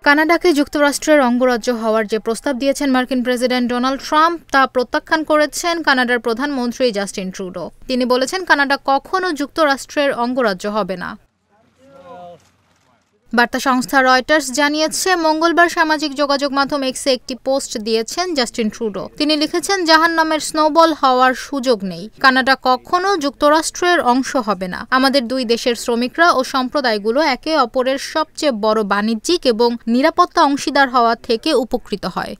কানাডাকে যুক্তরাষ্ট্রের অঙ্গরাজ্য হওয়ার যে প্রস্তাব দিয়েছেন মার্কিন প্রেসিডেন্ট ডোনাল্ড ট্রাম্প তা প্রত্যাখ্যান করেছেন কানাডার প্রধানমন্ত্রী জাস্টিন ট্রুডো। তিনি বলেছেন, কানাডা কখনো যুক্তরাষ্ট্রের অঙ্গরাজ্য হবে না। বার্তা সংস্থা রয়টার্স জানিয়েছে, মঙ্গলবার সামাজিক যোগাযোগ মাধ্যম এক্সে একটি পোস্ট দিয়েছেন জাস্টিন ট্রুডো। তিনি লিখেছেন, জাহান্নামের স্নোবল হওয়ার সুযোগ নেই। কানাডা কখনো যুক্তরাষ্ট্রের অংশ হবে না। আমাদের দুই দেশের শ্রমিকরা ও সম্প্রদায়গুলো একে অপরের সবচেয়ে বড় বাণিজ্যিক এবং নিরাপত্তা অংশীদার হওয়া থেকে উপকৃত হয়।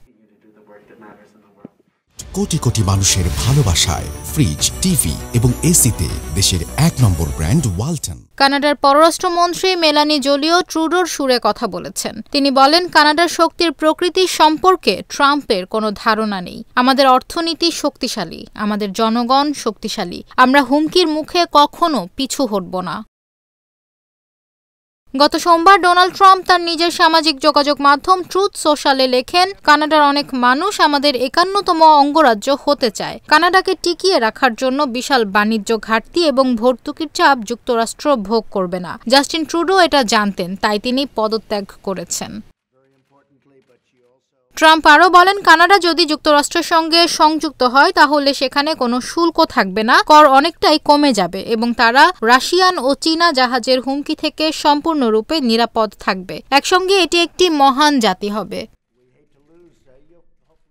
কোটি কোটি মানুষের ভালোবাসায় ফ্রিজ, টিভি এবং এসিতে দেশের ১ নম্বর ব্র্যান্ড ওয়ালটন। কানাডার পররাষ্ট্রমন্ত্রী মেলানি জোলিও ট্রুডোর সুরে কথা বলেছেন। তিনি বলেন, কানাডার শক্তির প্রকৃতি সম্পর্কে ট্রাম্পের কোনো ধারণা নেই। আমাদের অর্থনীতি শক্তিশালী, আমাদের জনগণ শক্তিশালী। আমরা হুমকির মুখে কখনো পিছু হটব না। গত সোমবার ডোনাল্ড ট্রাম্প তার নিজের সামাজিক যোগাযোগ মাধ্যম ট্রুথ সোশ্যালে লেখেন, কানাডার অনেক মানুষ আমাদের ৫১তম অঙ্গরাজ্য হতে চায়। কানাডাকে টিকিয়ে রাখার জন্য বিশাল বাণিজ্য ঘাটতি এবং ভর্তুকির চাপ যুক্তরাষ্ট্র ভোগ করবে না। জাস্টিন ট্রুডো এটা জানতেন, তাই তিনি পদত্যাগ করেছেন। ট্রাম্প আরও বলেন, কানাডা যদি যুক্তরাষ্ট্রের সঙ্গে সংযুক্ত হয় তাহলে সেখানে কোনো শুল্ক থাকবে না, কর অনেকটাই কমে যাবে এবং তারা রাশিয়ান ও চীনা জাহাজের হুমকি থেকে সম্পূর্ণরূপে নিরাপদ থাকবে। একসঙ্গে এটি একটি মহান জাতি হবে।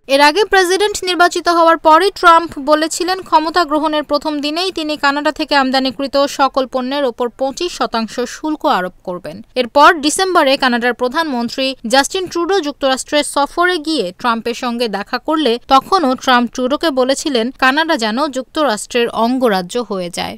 এর আগে প্রেসিডেন্ট নির্বাচিত হওয়ার পরই ট্রাম্প বলেছিলেন, ক্ষমতা গ্রহণের প্রথম দিনেই তিনি কানাডা থেকে আমদানিকৃত সকল পণ্যের ওপর ২৫% শুল্ক আরোপ করবেন। এরপর ডিসেম্বরে কানাডার প্রধানমন্ত্রী জাস্টিন ট্রুডো যুক্তরাষ্ট্রের সফরে গিয়ে ট্রাম্পের সঙ্গে দেখা করলে তখনও ট্রাম্প ট্রুডোকে বলেছিলেন, কানাডা যেন যুক্তরাষ্ট্রের অঙ্গরাজ্য হয়ে যায়।